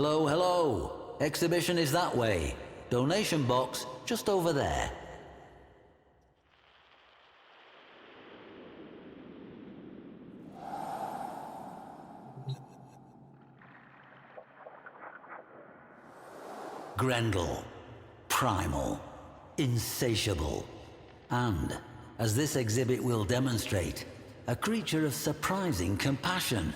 Hello, hello! Exhibition is that way. Donation box just over there. Grendel. Primal. Insatiable. And, as this exhibit will demonstrate, a creature of surprising compassion.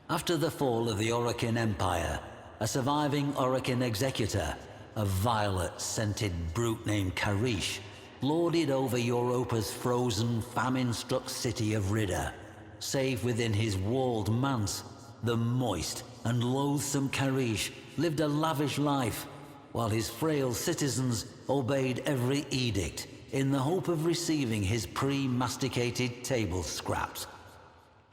After the fall of the Orokin Empire, a surviving Orokin executor, a violet-scented brute named Karish, lorded over Europa's frozen, famine-struck city of Ridda. Safe within his walled manse, the moist and loathsome Karish lived a lavish life, while his frail citizens obeyed every edict in the hope of receiving his pre-masticated table scraps.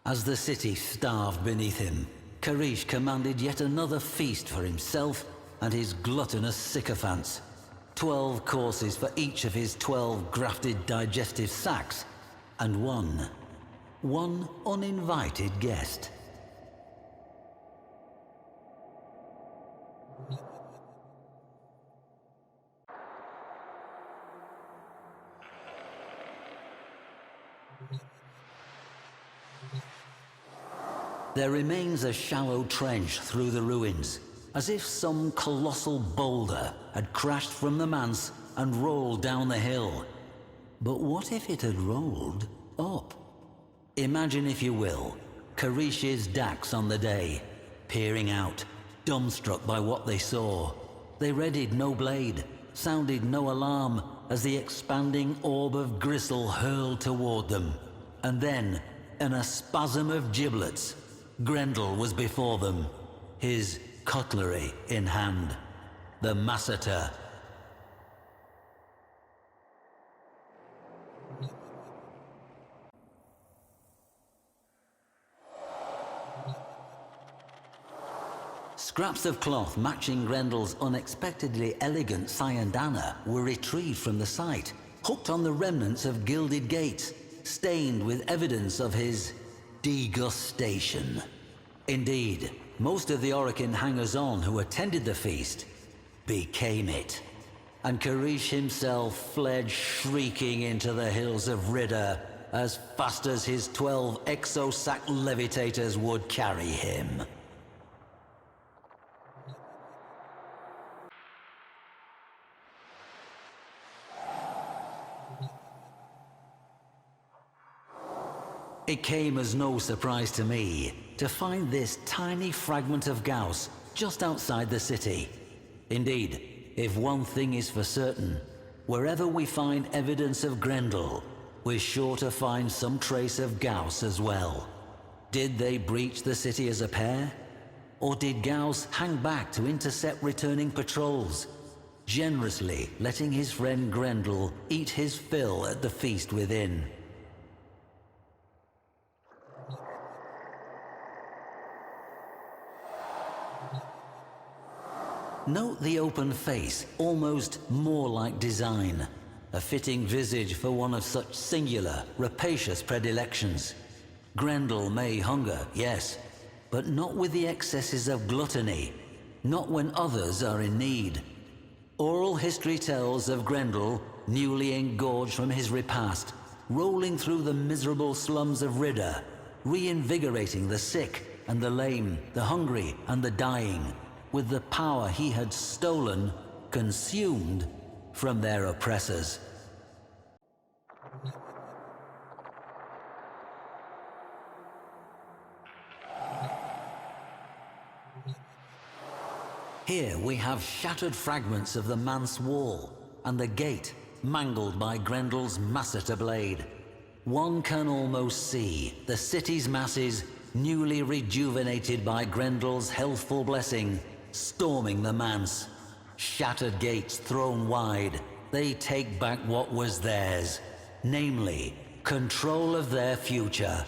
As the city starved beneath him, Karish commanded yet another feast for himself and his gluttonous sycophants. 12 courses for each of his 12 grafted digestive sacs, and one uninvited guest. There remains a shallow trench through the ruins, as if some colossal boulder had crashed from the manse and rolled down the hill. But what if it had rolled up? Imagine, if you will, Karish's Dax on the day, peering out, dumbstruck by what they saw. They readied no blade, sounded no alarm, as the expanding orb of gristle hurled toward them. And then, in a spasm of giblets, Grendel was before them, his cutlery in hand, the masseter. Scraps of cloth matching Grendel's unexpectedly elegant Sayandana were retrieved from the site, hooked on the remnants of gilded gates, stained with evidence of his degustation. Indeed, most of the Orokin hangers-on who attended the feast became it, and Karish himself fled shrieking into the hills of Ridda as fast as his 12 exosac levitators would carry him. It came as no surprise to me to find this tiny fragment of Gauss just outside the city. Indeed, if one thing is for certain, wherever we find evidence of Grendel, we're sure to find some trace of Gauss as well. Did they breach the city as a pair? Or did Gauss hang back to intercept returning patrols, generously letting his friend Grendel eat his fill at the feast within? Note the open face, almost more like design. A fitting visage for one of such singular, rapacious predilections. Grendel may hunger, yes, but not with the excesses of gluttony, not when others are in need. Oral history tells of Grendel, newly engorged from his repast, rolling through the miserable slums of Ridda, reinvigorating the sick and the lame, the hungry and the dying, with the power he had stolen, consumed, from their oppressors. Here we have shattered fragments of the manse wall, and the gate, mangled by Grendel's masseter blade. One can almost see the city's masses, newly rejuvenated by Grendel's healthful blessing, storming the manse. Shattered gates thrown wide, they take back what was theirs, namely, control of their future.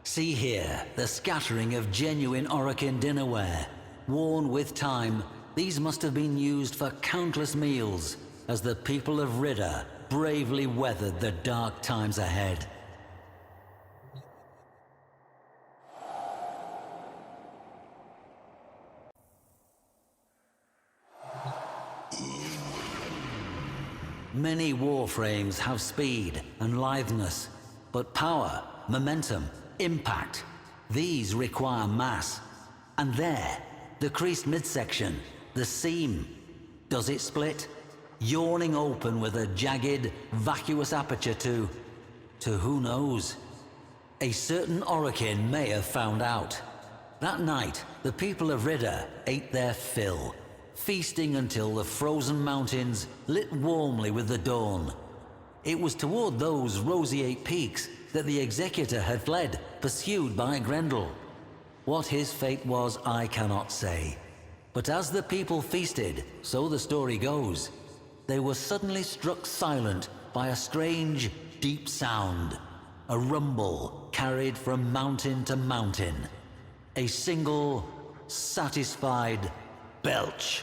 See here the scattering of genuine Orokin dinnerware. Worn with time, these must have been used for countless meals, as the people of Ridda bravely weathered the dark times ahead. Many warframes have speed and litheness, but power, momentum, impact, these require mass. And there, the creased midsection, the seam, does it split? Yawning open with a jagged, vacuous aperture to who knows? A certain Orokin may have found out. That night, the people of Ridda ate their fill, feasting until the frozen mountains lit warmly with the dawn. It was toward those roseate peaks that the Executor had fled, pursued by Grendel. What his fate was, I cannot say. But as the people feasted, so the story goes, they were suddenly struck silent by a strange, deep sound. A rumble carried from mountain to mountain. A single, satisfied belch.